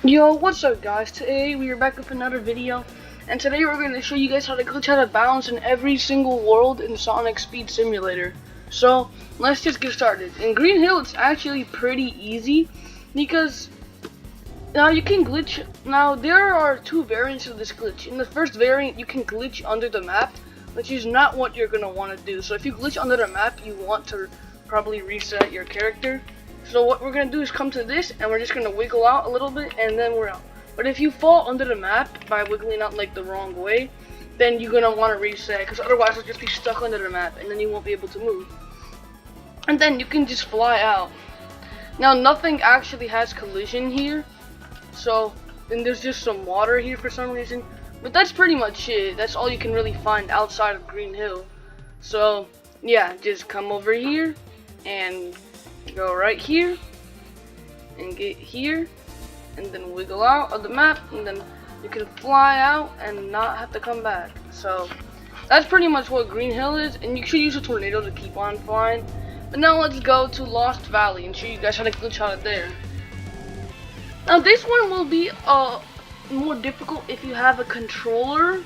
Yo, what's up guys? Today we are back with another video, and today we're going to show you guys how to glitch out of bounds in every single world in Sonic Speed Simulator. So, let's just get started. In Green Hill it's actually pretty easy, because now you can glitch. Now there are two variants of this glitch. In the first variant you can glitch under the map, which is not what you're going to want to do. So if you glitch under the map, you want to probably reset your character. So what we're going to do is come to this, and we're just going to wiggle out a little bit, and then we're out. But if you fall under the map by wiggling out like the wrong way, then you're going to want to reset, because otherwise you'll just be stuck under the map, and then you won't be able to move. And then you can just fly out. Now nothing actually has collision here, so then there's just some water here for some reason. But that's pretty much it. That's all you can really find outside of Green Hill. So yeah, just come over here and go right here and get here, and then wiggle out of the map, and then you can fly out and not have to come back. So that's pretty much what Green Hill is, and you should use a tornado to keep on flying. But now let's go to Lost Valley and show you guys how to glitch out of there. Now this one will be more difficult if you have a controller.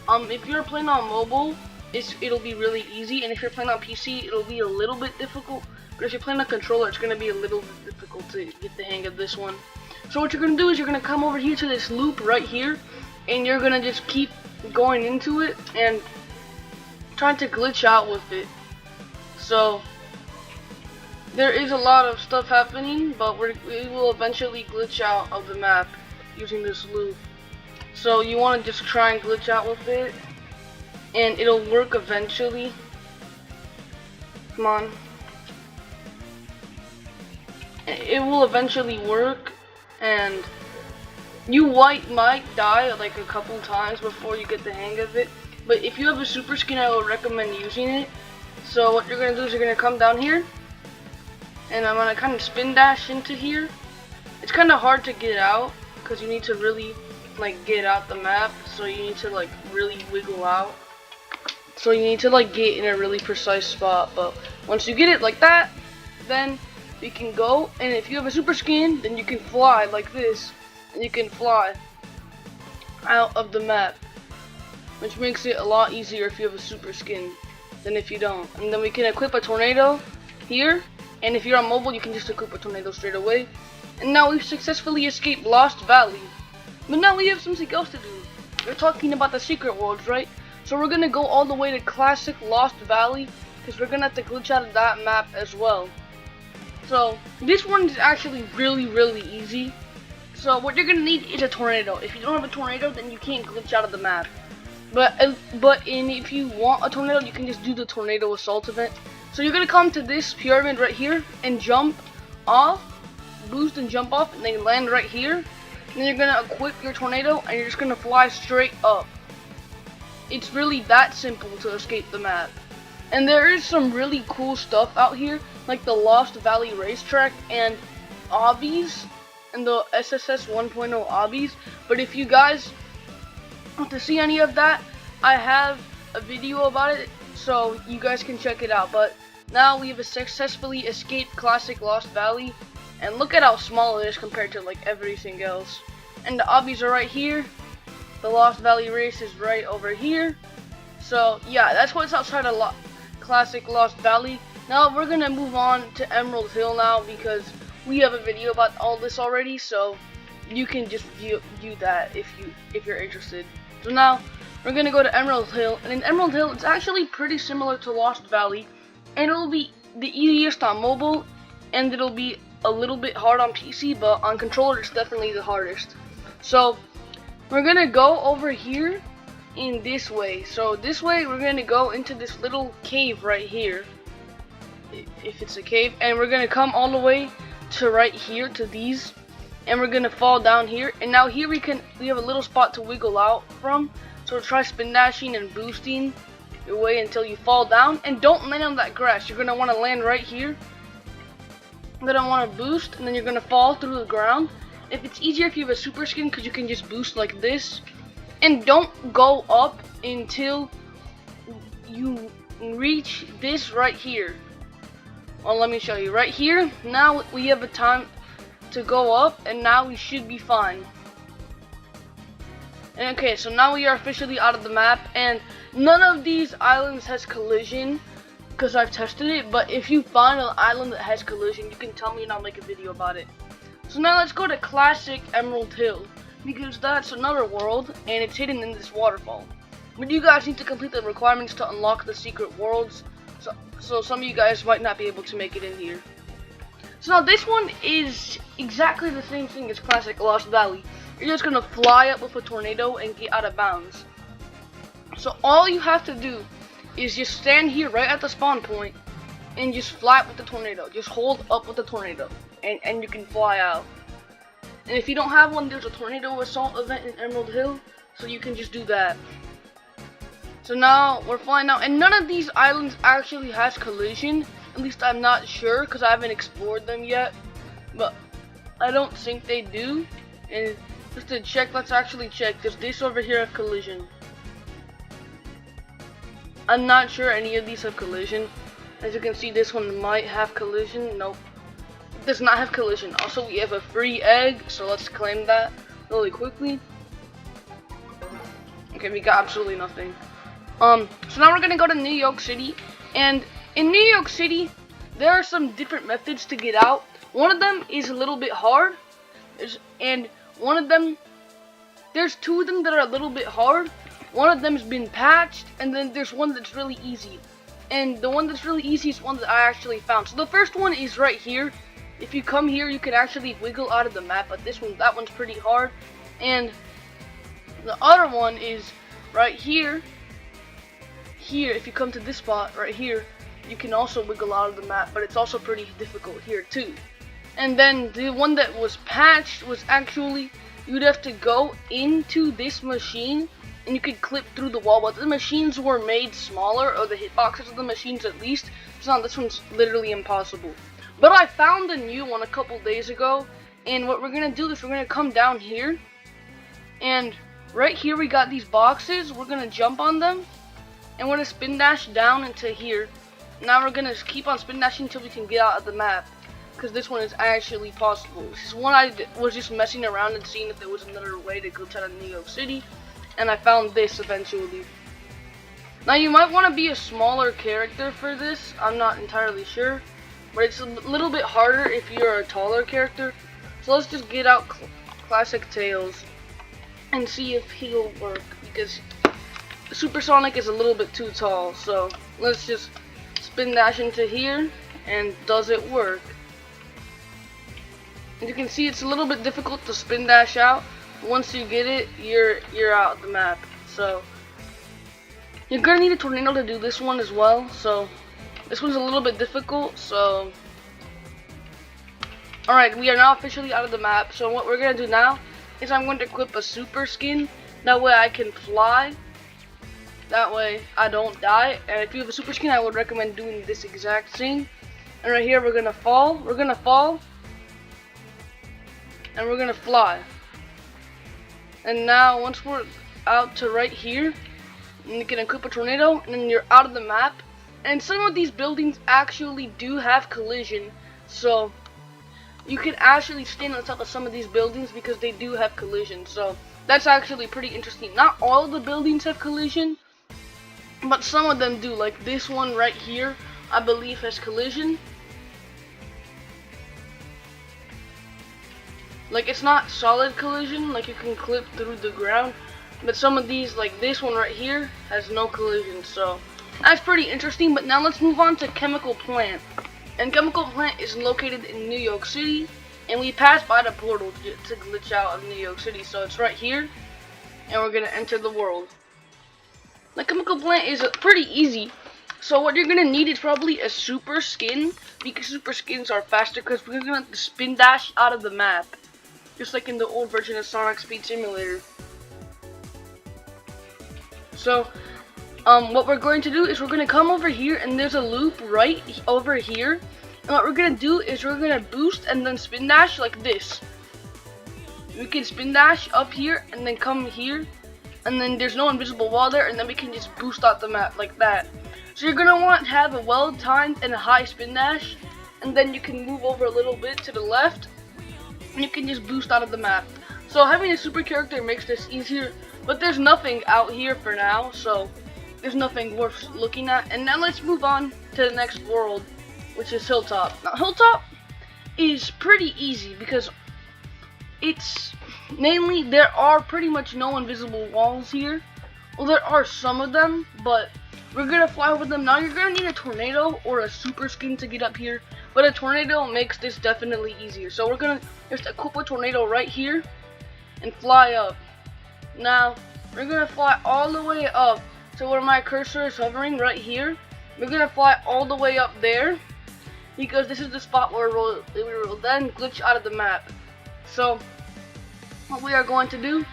If you're playing on mobile, it'll be really easy, and if you're playing on PC, it'll be a little bit difficult. But if you're playing on a controller, it's going to be a little bit difficult to get the hang of this one. So what you're going to do is you're going to come over here to this loop right here, and you're going to just keep going into it and trying to glitch out with it. So there is a lot of stuff happening, but we will eventually glitch out of the map using this loop. So you want to just try and glitch out with it, and it'll work eventually. Come on. It will eventually work, and you might die like a couple times before you get the hang of it. But if you have a super skin, I would recommend using it. So what you're going to do is you're going to come down here, and I'm going to kind of spin dash into here. It's kind of hard to get out, because you need to really like get out the map, so you need to like really wiggle out. So you need to like get in a really precise spot, but once you get it like that, then you can go, and if you have a super skin, then you can fly like this, and you can fly out of the map, which makes it a lot easier if you have a super skin than if you don't. And then we can equip a tornado here, and if you're on mobile, you can just equip a tornado straight away. And now we've successfully escaped Lost Valley. But now we have something else to do. We're talking about the secret worlds, right? So we're gonna go all the way to classic Lost Valley, because we're gonna have to glitch out of that map as well. So this one is actually really easy. So what you're gonna need is a tornado. If you don't have a tornado, then you can't glitch out of the map. But if you want a tornado, you can just do the tornado assault event. So you're gonna come to this pyramid right here and jump off, boost and jump off, and then land right here. And then you're gonna equip your tornado, and you're just gonna fly straight up. It's really that simple to escape the map. And there is some really cool stuff out here, like the Lost Valley racetrack and obbies, and the SSS 1.0 obbies. But if you guys want to see any of that, I have a video about it, so you guys can check it out. But now we have successfully escaped classic Lost Valley, and look at how small it is compared to like everything else. And the obbies are right here. The Lost Valley race is right over here. So yeah, that's what's outside of classic Lost Valley. Now we're gonna move on to Emerald Hill now, because we have a video about all this already, so you can just view that if you're interested. So now we're gonna go to Emerald Hill, and in Emerald Hill it's actually pretty similar to Lost Valley, and it'll be the easiest on mobile, and it'll be a little bit hard on PC, but on controller it's definitely the hardest. So we're gonna go over here in this way. So this way we're gonna go into this little cave right here, if it's a cave, and we're gonna come all the way to right here to these, and we're gonna fall down here. And now here we have a little spot to wiggle out from. So try spin dashing and boosting your way until you fall down, and don't land on that grass. You're gonna want to land right here. You're gonna want to boost, and then you're gonna fall through the ground. If it's easier if you have a super skin, because you can just boost like this. And don't go up until you reach this right here. Well, let me show you right here. Now we have a time to go up, and now we should be fine. And okay, so now we are officially out of the map, and none of these islands has collision because I've tested it, but if you find an island that has collision, you can tell me and I'll make a video about it. So now let's go to Classic Emerald Hill, because that's another world and it's hidden in this waterfall. But you guys need to complete the requirements to unlock the secret worlds, so some of you guys might not be able to make it in here. So now this one is exactly the same thing as Classic Lost Valley. You're just gonna fly up with a tornado and get out of bounds. So all you have to do is just stand here right at the spawn point and just fly up with the tornado. Just hold up with the tornado and you can fly out. And if you don't have one, there's a tornado assault event in Emerald Hill, so you can just do that. So now we're flying out, and none of these islands actually has collision. At least I'm not sure because I haven't explored them yet, but I don't think they do. And just to check, let's actually check. Does this over here have collision? I'm not sure any of these have collision. As you can see, this one might have collision. Nope, it does not have collision. Also, we have a free egg, so let's claim that really quickly. Okay, we got absolutely nothing. So now we're gonna go to New York City, and in New York City, there are some different methods to get out. One of them is a little bit hard, and there's two of them that are a little bit hard. One of them has been patched, and then there's one that's really easy. And the one that's really easy is one that I actually found. So the first one is right here. If you come here, you can actually wiggle out of the map, but that one's pretty hard. And the other one is right here. Here, if you come to this spot right here, you can also wiggle out of the map, but it's also pretty difficult here too. And then the one that was patched was actually, you'd have to go into this machine and you could clip through the wall, but the machines were made smaller, or the hitboxes of the machines at least, so this one's literally impossible. But I found a new one a couple days ago, and what we're gonna do is we're gonna come down here, and right here we got these boxes. We're gonna jump on them, and we're gonna spin dash down into here. Now we're gonna keep on spin dashing until we can get out of the map, because this one is actually possible. This is one I was just messing around and seeing if there was another way to go to New York City, and I found this eventually. Now you might want to be a smaller character for this, I'm not entirely sure, but it's a little bit harder if you're a taller character. So let's just get out Classic Tails and see if he'll work, because Supersonic is a little bit too tall. So let's just spin dash into here, and does it work? As you can see, it's a little bit difficult to spin dash out. Once you get it, you're out of the map. So you're gonna need a tornado to do this one as well. So this one's a little bit difficult. So alright, we are now officially out of the map. So what we're gonna do now is I'm going to equip a super skin. That way I can fly. That way I don't die. And if you have a super skin, I would recommend doing this exact thing. And right here we're gonna fall. We're gonna fall. And we're gonna fly. And now once we're out to right here, you can equip a tornado, and then you're out of the map. And some of these buildings actually do have collision, so you can actually stand on top of some of these buildings because they do have collision. So that's actually pretty interesting. Not all of the buildings have collision, but some of them do. Like this one right here, I believe has collision. Like, it's not solid collision, like you can clip through the ground, but some of these, like this one right here, has no collision. So that's pretty interesting. But now let's move on to Chemical Plant. And Chemical Plant is located in New York City, and we passed by the portal to glitch out of New York City. So it's right here, and we're gonna enter the world. The Chemical Plant is pretty easy. So what you're gonna need is probably a super skin, because super skins are faster, because we're gonna have to spin dash out of the map, just like in the old version of Sonic Speed Simulator. So what we're going to do is we're going to come over here, and there's a loop right over here, and what we're going to do is we're going to boost and then spin dash like this. We can spin dash up here and then come here, and then there's no invisible wall there, and then we can just boost out the map like that. So you're going to want to have a well-timed and a high spin dash, and then you can move over a little bit to the left, and you can just boost out of the map. So having a super character makes this easier, but there's nothing out here for now, so there's nothing worth looking at. And now let's move on to the next world, which is Hilltop. Now Hilltop is pretty easy because it's mainly there are pretty much no invisible walls here. Well, there are some of them, but we're gonna fly over them. Now you're gonna need a tornado or a super skin to get up here, but a tornado makes this definitely easier. So we're gonna just equip a tornado right here and fly up. Now we're gonna fly all the way up to where my cursor is hovering right here. We're gonna fly all the way up there because this is the spot where we will then glitch out of the map. So what we are going to do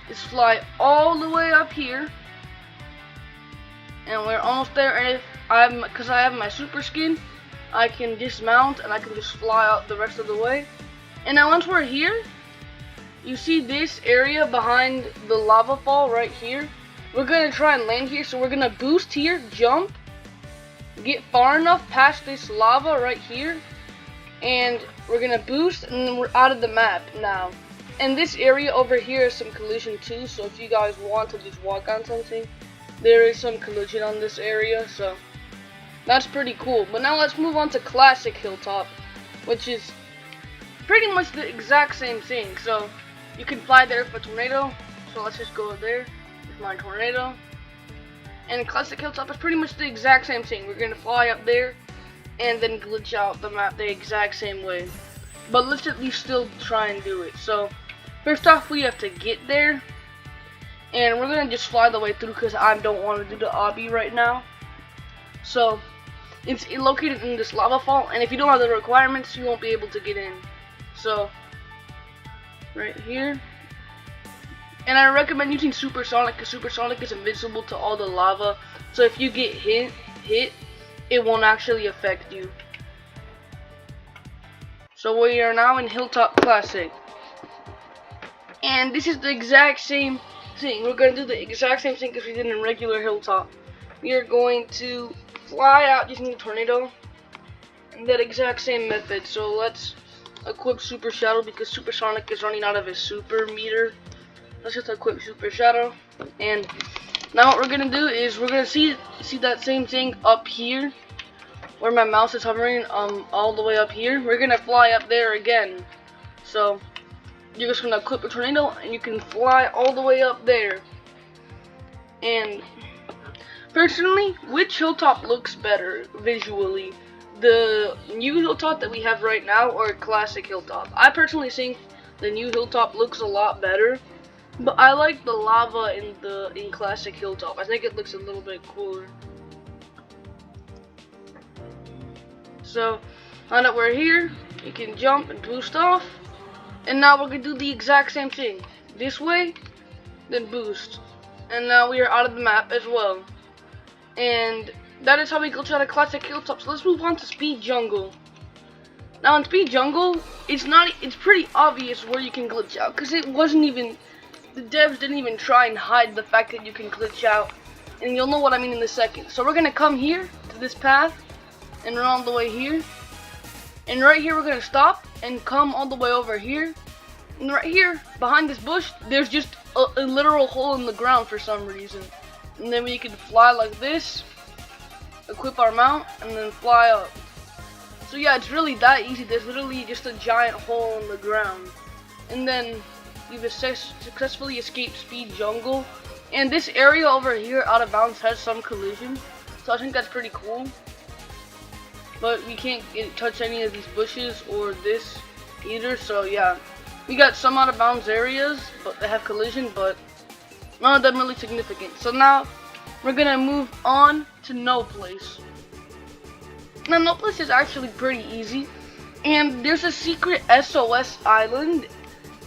is fly all the way up here, and we're almost there. And because I have my super skin, I can dismount and I can just fly out the rest of the way. And now once we're here, you see this area behind the lava fall right here. We're gonna try and land here, so we're gonna boost here, jump, get far enough past this lava right here, and we're gonna boost, and then we're out of the map now. And this area over here is some collision too, so if you guys want to just walk on something, there is some collision on this area, so that's pretty cool. But now let's move on to Classic Hilltop, which is pretty much the exact same thing. So you can fly there with a tornado, so let's just go there with my tornado. And Classic Hilltop is pretty much the exact same thing. We're gonna fly up there and then glitch out the map the exact same way. But let's at least still try and do it. So first off, we have to get there, and we're gonna just fly the way through because I don't want to do the obby right now. So it's located in this lava fall, and if you don't have the requirements, you won't be able to get in. So right here, and I recommend using Supersonic because Supersonic is invincible to all the lava, so if you get hit, it won't actually affect you. So we are now in Hilltop Classic, and this is the exact same thing. We're going to do the exact same thing as we did in regular Hilltop. We are going to fly out using the tornado and that exact same method. So let's equip Super Shadow because Supersonic is running out of his super meter. Let's just equip Super Shadow, and now what we're gonna do is we're gonna see that same thing up here where my mouse is hovering, all the way up here. We're gonna fly up there again. So you're just gonna equip a tornado and you can fly all the way up there. And personally, which Hilltop looks better visually? The new Hilltop that we have right now or Classic Hilltop? I personally think the new Hilltop looks a lot better, but I like the lava in Classic Hilltop. I think it looks a little bit cooler. So now that we're here, you can jump and boost off. And now we're going to do the exact same thing. This way, then boost. And now we are out of the map as well. And that is how we glitch out of Classic Hilltop. So let's move on to Speed Jungle. Now in Speed Jungle, it's pretty obvious where you can glitch out, because it wasn't even, the devs didn't even try and hide the fact that you can glitch out. And you'll know what I mean in a second. So we're going to come here to this path and run all the way here. And right here we're going to stop and come all the way over here. And right here, behind this bush, there's just a literal hole in the ground for some reason. And then we can fly like this, equip our mount, and then fly up. So yeah, it's really that easy. There's literally just a giant hole in the ground. And then you've successfully escaped Speed Jungle. And this area over here, out of bounds, has some collision. So I think that's pretty cool. But we can't touch any of these bushes or this either. So yeah, we got some out of bounds areas, but they have collision, but none of them really significant. So now we're gonna move on to No Place. Now No Place is actually pretty easy, and there's a secret SOS island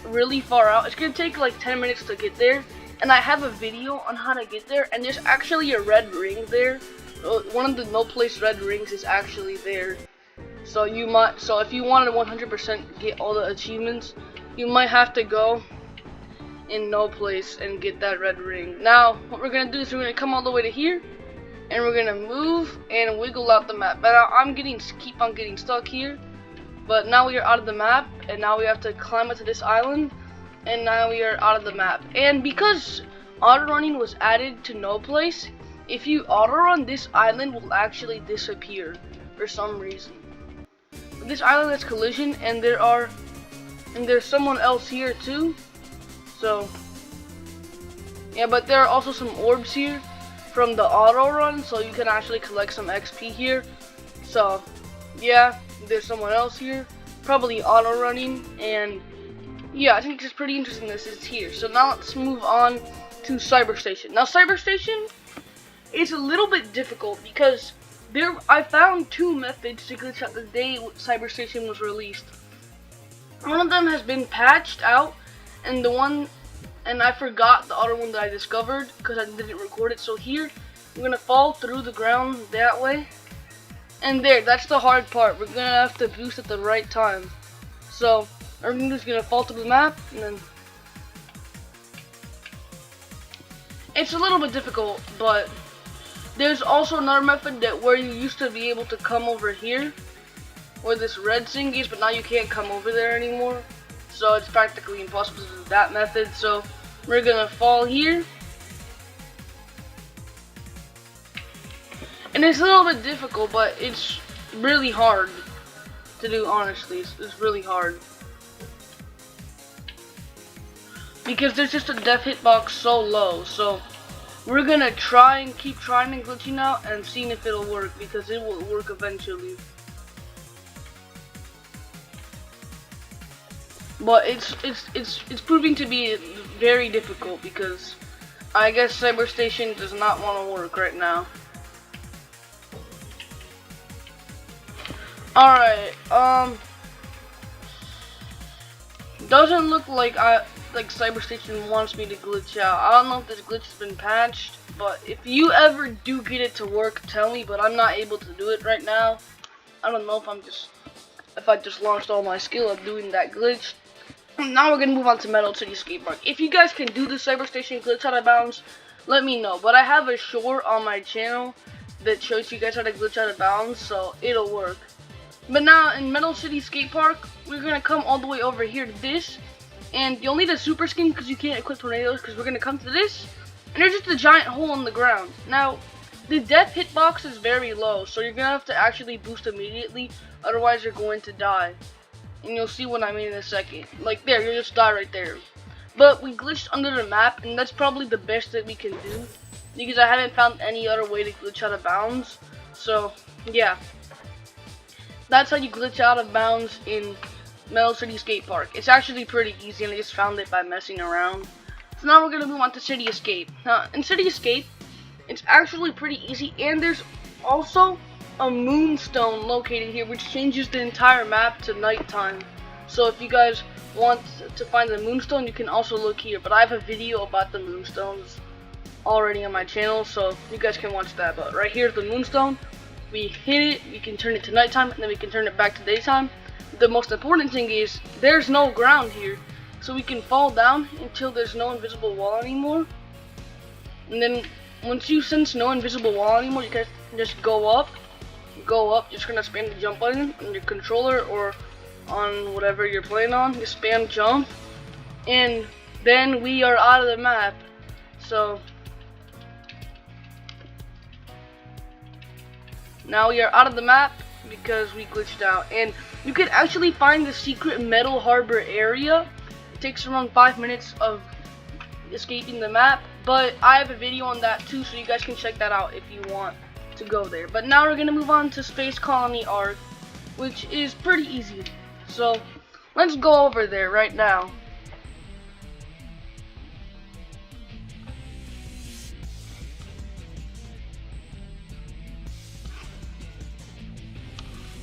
really far out. It's gonna take like 10 minutes to get there, and I have a video on how to get there, and there's actually a red ring there. One of the No Place red rings is actually there. So if you wanted to 100% get all the achievements, you might have to go in No Place and get that red ring. Now what we're gonna do is we're gonna come all the way to here, and we're gonna move and wiggle out the map. But I'm keep on getting stuck here. But now we are out of the map, and now we have to climb up to this island, and now we are out of the map. And because auto running was added to No Place, if you auto run, this island will actually disappear for some reason. But this island has collision, and there's someone else here too. So yeah, but there are also some orbs here from the auto run, so you can actually collect some XP here. So yeah, there's someone else here, probably auto running, and yeah, I think it's pretty interesting this is here. So now let's move on to Cyber Station. Now Cyber Station is a little bit difficult because I found two methods to glitch out the day Cyber Station was released. One of them has been patched out, and I forgot the other one that I discovered because I didn't record it. So here, we're gonna fall through the ground that way, and that's the hard part. We're gonna have to boost at the right time. So everything's just gonna fall through the map, and then it's a little bit difficult. But there's also another method where you used to be able to come over here, where this red thing is, but now you can't come over there anymore. So it's practically impossible to do that method. So we're gonna fall here. And it's a little bit difficult, but it's really hard to do, honestly. It's really hard. Because there's just a death hitbox so low. So we're gonna try and keep trying and glitching out and seeing if it'll work, because it will work eventually. But it's proving to be very difficult because I guess Cyber Station does not want to work right now. Alright, doesn't look like Cyber Station wants me to glitch out. I don't know if this glitch has been patched, but if you ever do get it to work, tell me, but I'm not able to do it right now. I don't know if I just launched all my skill of doing that glitch. Now we're gonna move on to Metal City Skate Park. If you guys can do the Cyber Station glitch out of bounds, let me know. But I have a short on my channel that shows you guys how to glitch out of bounds, so it'll work. But now in Metal City Skate Park, we're gonna come all the way over here to this, and you'll need a super skin because you can't equip tornadoes. Because we're gonna come to this, and there's just a giant hole in the ground. Now the death hitbox is very low, so you're gonna have to actually boost immediately, otherwise you're going to die. And you'll see what I mean in a second. Like there, you'll just die right there. But we glitched under the map, and that's probably the best that we can do, because I haven't found any other way to glitch out of bounds. So yeah, that's how you glitch out of bounds in Metal City Skate Park. It's actually pretty easy, and I just found it by messing around. So now we're gonna move on to City Escape. Now in City Escape, it's actually pretty easy, and there's also a moonstone located here which changes the entire map to nighttime. So if you guys want to find the moonstone, you can also look here, but I have a video about the moonstones already on my channel, so you guys can watch that. But right here's the moonstone. We hit it, we can turn it to nighttime, and then we can turn it back to daytime. The most important thing is there's no ground here, so we can fall down until there's no invisible wall anymore. And then once you sense no invisible wall anymore, you guys can just go up, just gonna spam the jump button on your controller or on whatever you're playing on. Just spam jump, and then we are out of the map. So now we are out of the map because we glitched out. And you can actually find the secret Metal Harbor area. It takes around 5 minutes of escaping the map, but I have a video on that too, so you guys can check that out if you want to go there. But now we're gonna move on to Space Colony Arc, which is pretty easy. So let's go over there right now.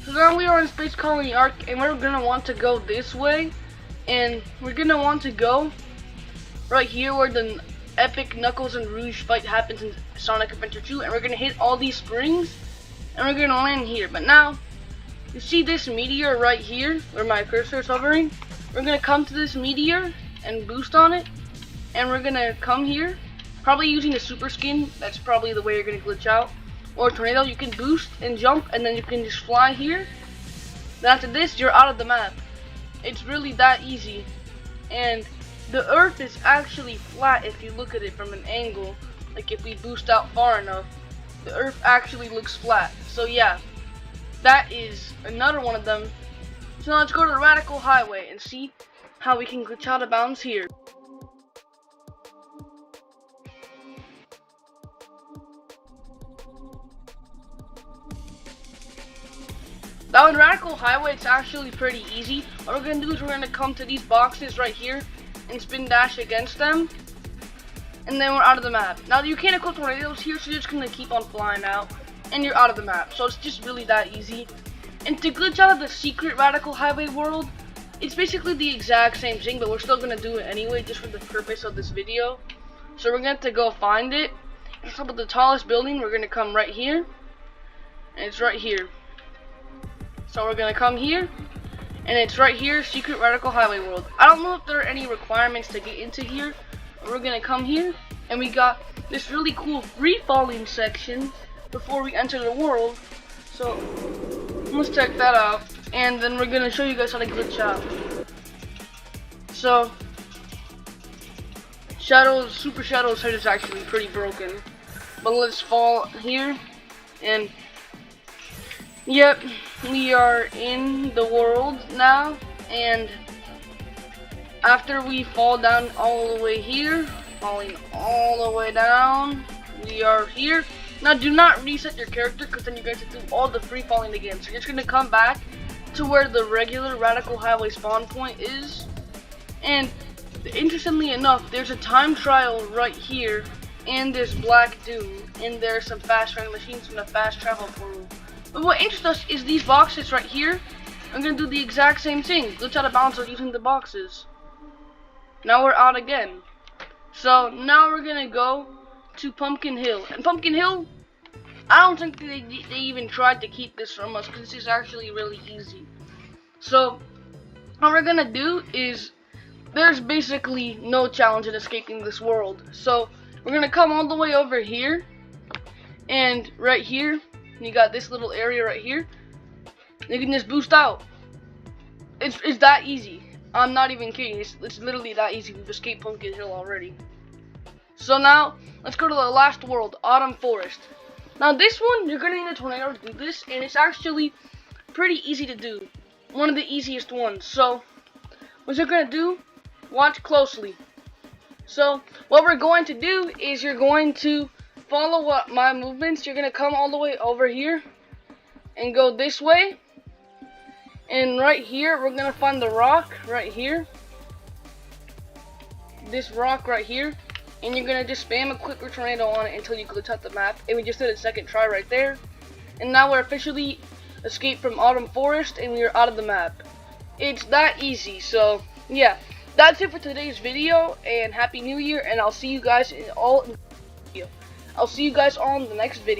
So now we are in Space Colony Arc, and we're gonna want to go this way, and we're gonna want to go right here where the epic Knuckles and Rouge fight happens in Sonic Adventure 2, and we're gonna hit all these springs, and we're gonna land here. But now, you see this meteor right here, where my cursor is hovering? We're gonna come to this meteor and boost on it, and we're gonna come here, probably using a super skin. That's probably the way you're gonna glitch out. Or tornado, you can boost and jump, and then you can just fly here. Then after this, you're out of the map. It's really that easy. And the earth is actually flat if you look at it from an angle. Like if we boost out far enough, the earth actually looks flat. So yeah, that is another one of them. So now let's go to the Radical Highway and see how we can glitch out of bounds here. Now in Radical Highway, it's actually pretty easy. What we're going to do is we're going to come to these boxes right here and spin dash against them. And then we're out of the map. Now you can't equip tornadoes here, so you're just going to keep on flying out. And you're out of the map. So it's just really that easy. And to glitch out of the secret Radical Highway world, it's basically the exact same thing, but we're still going to do it anyway, just for the purpose of this video. So we're going to have to go find it. It's up at the tallest building. We're going to come right here. And it's right here. So we're gonna come here, and it's right here, Secret Radical Highway World. I don't know if there are any requirements to get into here, but we're gonna come here, and we got this really cool free falling section before we enter the world. So let's check that out, and then we're gonna show you guys how to glitch out. So Super Shadow's head is actually pretty broken, but let's fall here, and yep, we are in the world now, and after we fall down all the way here, falling all the way down, we are here. Now do not reset your character, because then you're going to do all the free falling again. So you're just going to come back to where the regular Radical Highway spawn point is, and interestingly enough, there's a time trial right here, and there's Black Doom, and there's some fast travel machines and a fast travel portal. But what interests us is these boxes right here. I'm going to do the exact same thing. Glitch out of bounds using the boxes. Now we're out again. So now we're going to go to Pumpkin Hill. And Pumpkin Hill, I don't think they even tried to keep this from us, because this is actually really easy. So what we're going to do is, there's basically no challenge in escaping this world. So we're going to come all the way over here. And right here, you got this little area right here. You can just boost out. It's that easy. I'm not even kidding. It's literally that easy. We've escaped Pumpkin Hill already. So now, let's go to the last world, Autumn Forest. Now this one, you're going to need a tornado to do this, and it's actually pretty easy to do. One of the easiest ones. So, what you're going to do, watch closely. So, what we're going to do is you're going to follow my movements. You're gonna come all the way over here and go this way, and right here we're gonna find the rock right here, this rock right here, and you're gonna just spam a quick tornado on it until you glitch out the map. And we just did a second try right there, and now we're officially escaped from Autumn Forest and we are out of the map. It's that easy. So yeah, that's it for today's video, and Happy New Year, and I'll see you guys all in the next video.